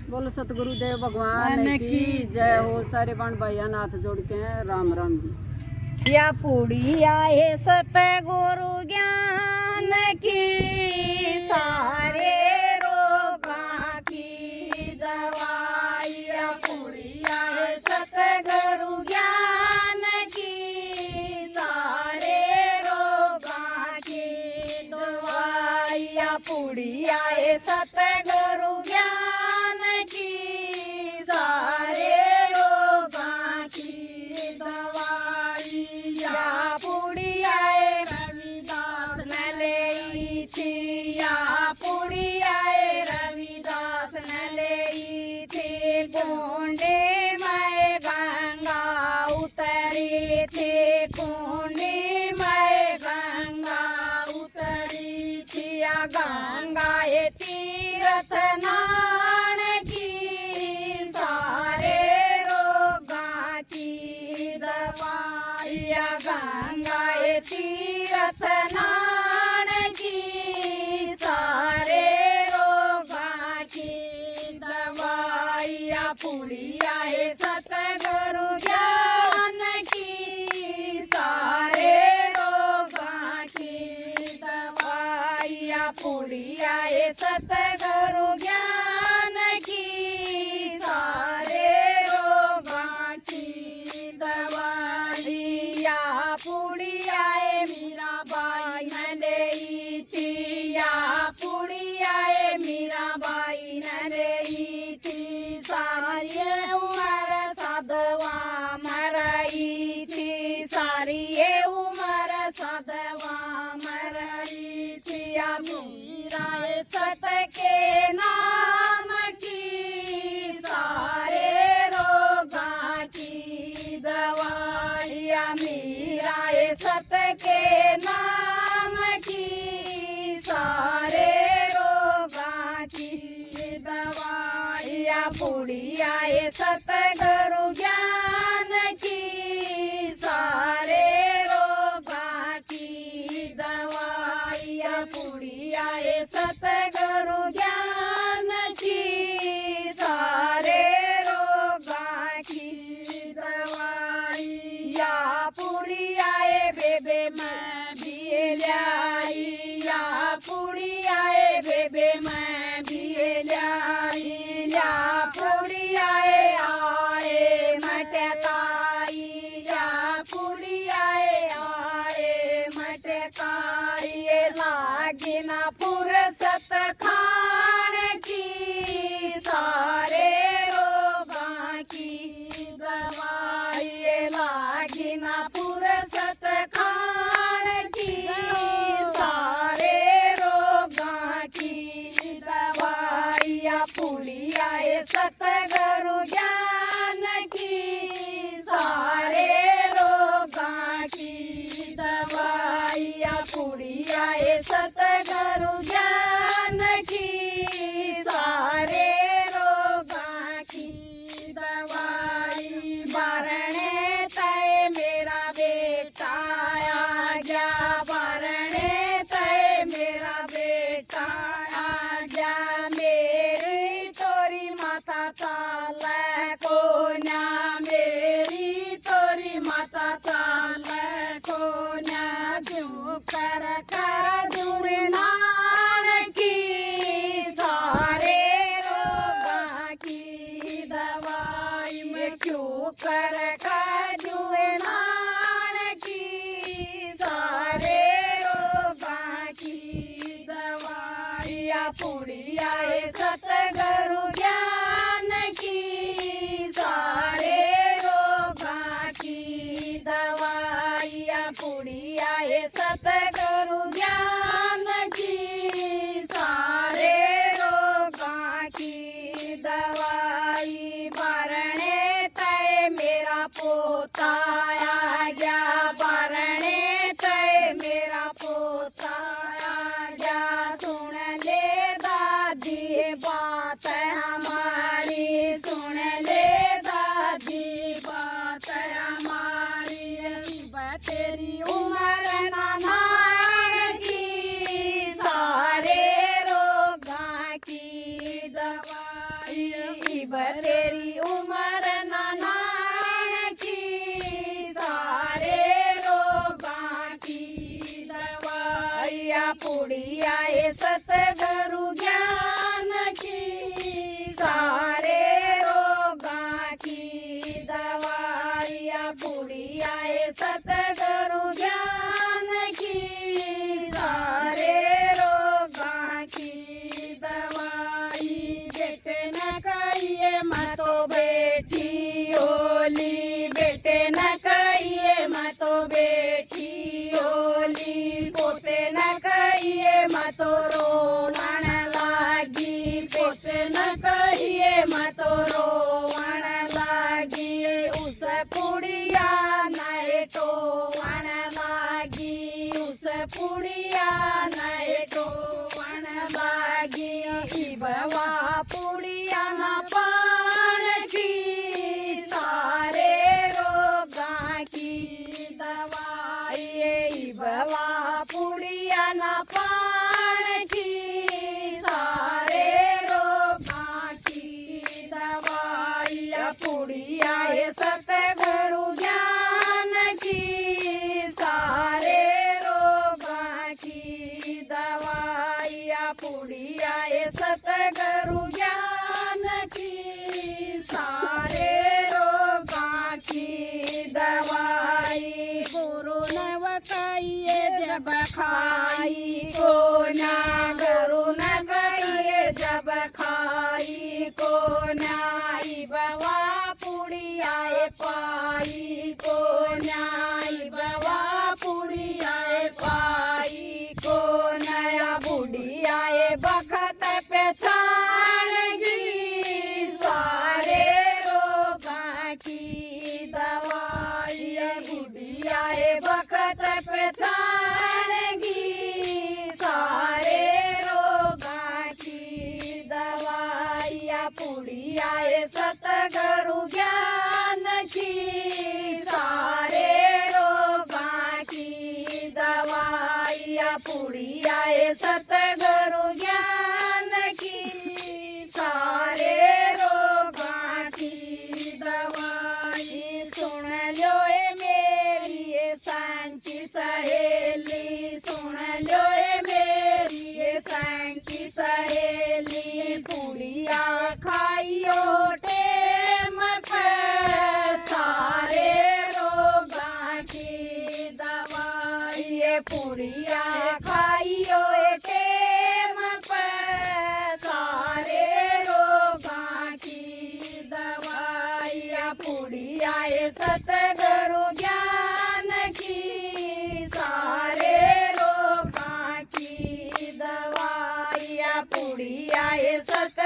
बोलो सतगुरुदेव भगवान की जय हो। सारे बाण भाइया नाथ जोड़ के हैं, राम राम जी। या पूड़ी आए सतगुरु ज्ञान की, सारे रोगां की दवाई। या पूड़ी आए सतगुरु ज्ञान की, सारे रोगां की दवाई। या पूड़ी आए सतगुरु ज्ञान की, सारे रोगां की दवाई। या पूड़ी आए रविदास न लेई थी, या पूड़ी आए रविदास न लेई थी। कुंडे में गंगा उतरी थी, कुंडे में गंगा उतरी थी। या गंगा ये तीर्थ नान की, सारे रोगां की दवाई। या गंगा ये तीर्थ नान की, सारे रोगां की दवाई। या पूड़ी आए सतगुरु ज्ञान की, सारे रोगां की दवाई। या पूड़ी आए सतगुरु ज्ञान की, सारे रोगां की दवाई। या पूड़ी आए मीराबाई न लेई थी, या पूड़ी आए मीराबाई न लेई थी। सारी उम्र साधवा मरई थी, सारी उम्र साधवा मरई थी। या मीरा सत के नाम की, सारे रोगां की दवाई। या मीरा सत के नाम की, सारे रोगां की दवाई। या पूड़ी आए सतगुरु ज्ञान की, सारे रोगां की दवाई। या पूड़ी आए सतगुरु ज्ञान की, सारे रोगां की दवाई। या पूड़ी आए बेबे मैं भी लाई, या पूड़ी आए बेबे मैं भी लाई। या पूड़ी आए मटकाई, या पूड़ी आए मटकाई। लागी ना फुर्सत खान की, सारे रोगां की दवाई। लागी ना फुर्सत खान की, सारे रोगां की दवाई। या पूड़ी आए सतगुरु ज्ञान की, सारे रोगां की दवाई। या पूड़ी आए सतगुरु ज्ञान की, सारे रोगां की दवाई। बारणे तय मेरा बेटा आ गया, बारणे तय मेरा बेटा आ गया। मेरी तोरी माता चाल को न्या, मेरी तोरी माता चाल को न्या। क्यों कर नान की, सारे रोगां की दवाई। में क्यों कर नान की, सारे रोगां की दवाई। या पूड़ी आए सतगुरु ज्ञान की, सारे रोगां की दवाई। या पूड़ी आए सतगुरु ज्ञान की, सारे रोगां की दवाई। बारणे तय मेरा पोता आ गया, बारणे तय मेरा पोता आ गया। सुन ले दादी बात हमारी, सुन ले दादी बात हमारी। तेरी उम्र नाना की, सारे रोगां की दवाई। इब तेरी उम्र नानाण की सारे रोगां की दवाइया पुड़िया ये सतगुरु ज्ञान की सारे रोगां की दवाइया पुड़िया ये सतगुरु ज्ञान की सारे रोगां की दवाई बेटे न कहिए मैं तो बेटी ओली बेटे न कहिए मैं तो बेटी ओली पोते न कहिए मैं तो रोवण लागी पोते न कहिए मैं तो रोवण लागी उस पुड़िया नए टोवण लागी उस पुड़िया नए टोवण लागी बवा पुड़िया न पाण की सारे रोगां की दवाई बवा पुड़िया न पाण की सारे रोगां की दवाई पुड़िया ये सतगुरु ज्ञान की सारे रोगां की दवाई पुड़िया ये सतगुरु ज्ञान की सारे रोगां की दवाई गुरु न वकाइए जब खाई को ना गुरु न कहिए जब खाई को नाई बवा पुड़ियाए पाई को नाई बवा पुड़ियाए पाई को नया बुढ़ियाए बखत पहचानगी सारे रोगां की दवाई बुढ़ियाए बखत पहचानगी सारे रोगां की दवाई पुड़ियाए सतगुरु ज्ञान की सारे रोगां की दवाई पुड़ियाए सतगुरु ज्ञान की सारे रोगां की दवाई सुन लो ए मेरी ये सांची सहेली सुन लो ए मेरी ये सांची सहेली पुड़िया खाइयो टेम पे सारे रोगां की दवाई ये पुड़िया खाइयो टेम पे सारे रोगां की दवाई पुड़िया ये सतगुरु ज्ञान की सारे रोगां की दवाई पुड़िया ये सत